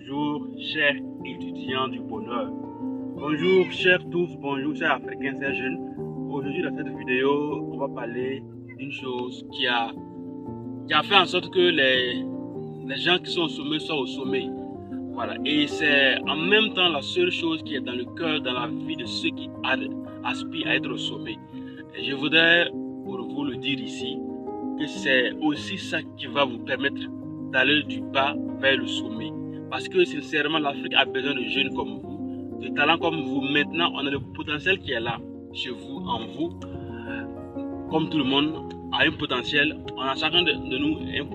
Bonjour, chers étudiants du bonheur. Bonjour, chers tous. Bonjour, chers Africains, chers jeunes. Aujourd'hui, dans cette vidéo, on va parler d'une chose qui a fait en sorte que les gens qui sont au sommet soient au sommet. Voilà. Et c'est en même temps la seule chose qui est dans le cœur, dans la vie de ceux qui aspirent à être au sommet. Et je voudrais, pour vous le dire ici, que c'est aussi ça qui va vous permettre d'aller du bas vers le sommet. Parce que sincèrement, l'Afrique a besoin de jeunes comme vous, de talents comme vous. Maintenant, on a le potentiel qui est là, chez vous, en vous. Comme tout le monde a un potentiel, on a chacun de nous un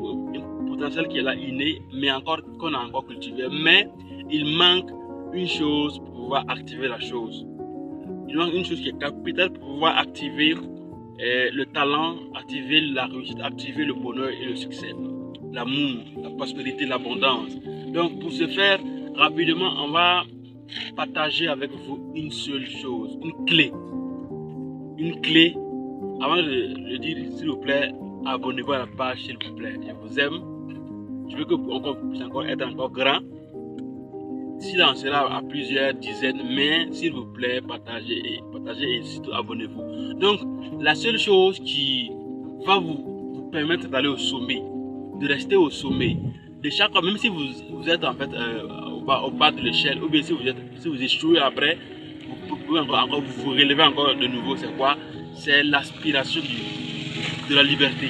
potentiel qui est là, inné, mais encore qu'on a encore cultivé. Mais il manque une chose pour pouvoir activer la chose. Il manque une chose qui est capitale pour pouvoir activer le talent, activer la réussite, activer le bonheur et le succès, l'amour, la prospérité, l'abondance. Donc pour ce faire, rapidement, on va partager avec vous une seule chose, une clé. Une clé. Avant de le dire, s'il vous plaît, abonnez-vous à la page, s'il vous plaît. Je vous aime. Je veux que on puisse encore être encore grand. Si on sera à plusieurs dizaines, mais s'il vous plaît, partagez et surtout abonnez-vous. Donc, la seule chose qui va vous permettre d'aller au sommet, de rester au sommet, de chaque fois, même si vous êtes en fait au bas de l'échelle, ou bien si vous échouez après, vous pouvez encore vous relever encore de nouveau, c'est quoi? C'est l'aspiration de la liberté.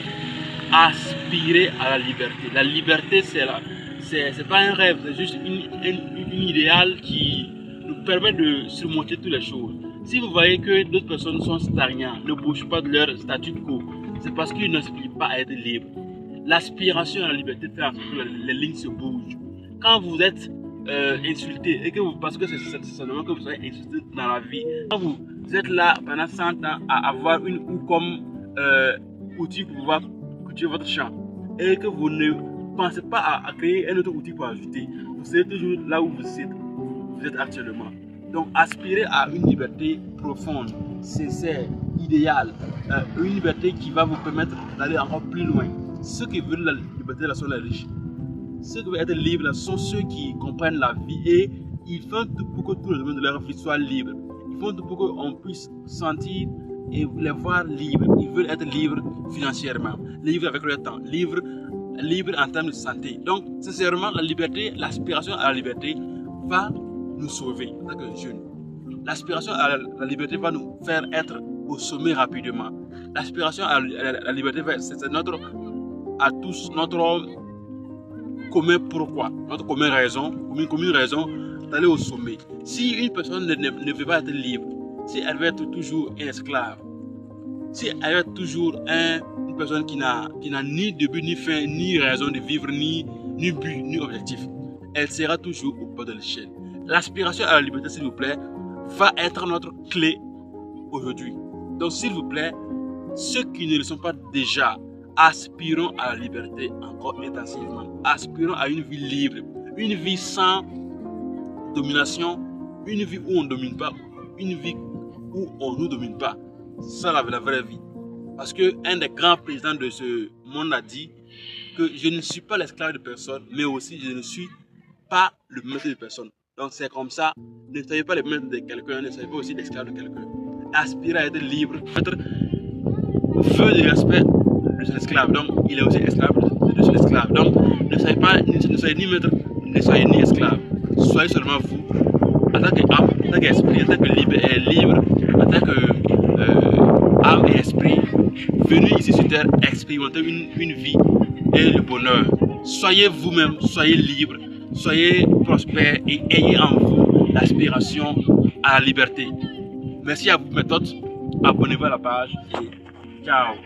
Aspirer à la liberté. La liberté, c'est pas un rêve, c'est juste une idéal qui nous permet de surmonter toutes les choses. Si vous voyez que d'autres personnes sont stagnantes, ne bougent pas de leur statu quo, c'est parce qu'ils n'aspirent pas à être libres. L'aspiration à la liberté fait en sorte que les lignes se bougent. Quand vous êtes insulté, et que parce que c'est seulement que vous soyez insulté dans la vie, quand vous êtes là pendant 100 ans à avoir une ou comme outil pour pouvoir cultiver votre champ, et que vous ne pensez pas à créer un autre outil pour ajouter, vous serez toujours là où vous êtes actuellement. Donc aspirer à une liberté profonde, sincère, idéale, une liberté qui va vous permettre d'aller encore plus loin. Ceux qui veulent la liberté là sont les riches. Ceux qui veulent être libres là sont ceux qui comprennent la vie et ils font tout pour que tout le domaine de leur vie soit libre. Ils font tout pour qu'on puisse sentir et les voir libres. Ils veulent être libres financièrement, libres avec leur temps, libres en termes de santé. Donc, sincèrement, la liberté, l'aspiration à la liberté va nous sauver en tant que jeunes. L'aspiration à la liberté va nous faire être au sommet rapidement. L'aspiration à la liberté, c'est notre commun pourquoi, notre commune raison d'aller au sommet. Si une personne ne veut pas être libre, si elle veut être toujours un esclave, si elle veut être toujours une personne qui n'a ni début, ni fin, ni raison de vivre, ni but, ni objectif, elle sera toujours au bas de l'échelle. L'aspiration à la liberté, s'il vous plaît, va être notre clé aujourd'hui. Donc, s'il vous plaît, ceux qui ne le sont pas déjà, aspirons à la liberté encore intensivement. Aspirons à une vie libre, une vie sans domination, une vie où on ne domine pas, une vie où on ne nous domine pas. C'est ça la vraie vie. Parce qu'un des grands présidents de ce monde a dit que je ne suis pas l'esclave de personne, mais aussi je ne suis pas le maître de personne. Donc c'est comme ça, ne soyez pas le maître de quelqu'un, ne soyez pas aussi l'esclave de quelqu'un. Aspirez à être libre, être feu de respect de son esclave. Donc il est aussi esclave de son esclave. Donc ne soyez ni maître, ne soyez ni esclave. Soyez seulement vous, en tant qu'âme, en tant qu'esprit, en tant que libre, en tant que âme et esprit, venez ici sur terre expérimenter une vie et le bonheur. Soyez vous-même, soyez libre, soyez prospère et ayez en vous l'aspiration à la liberté. Merci à vous, méthodes. Abonnez-vous à la page et ciao.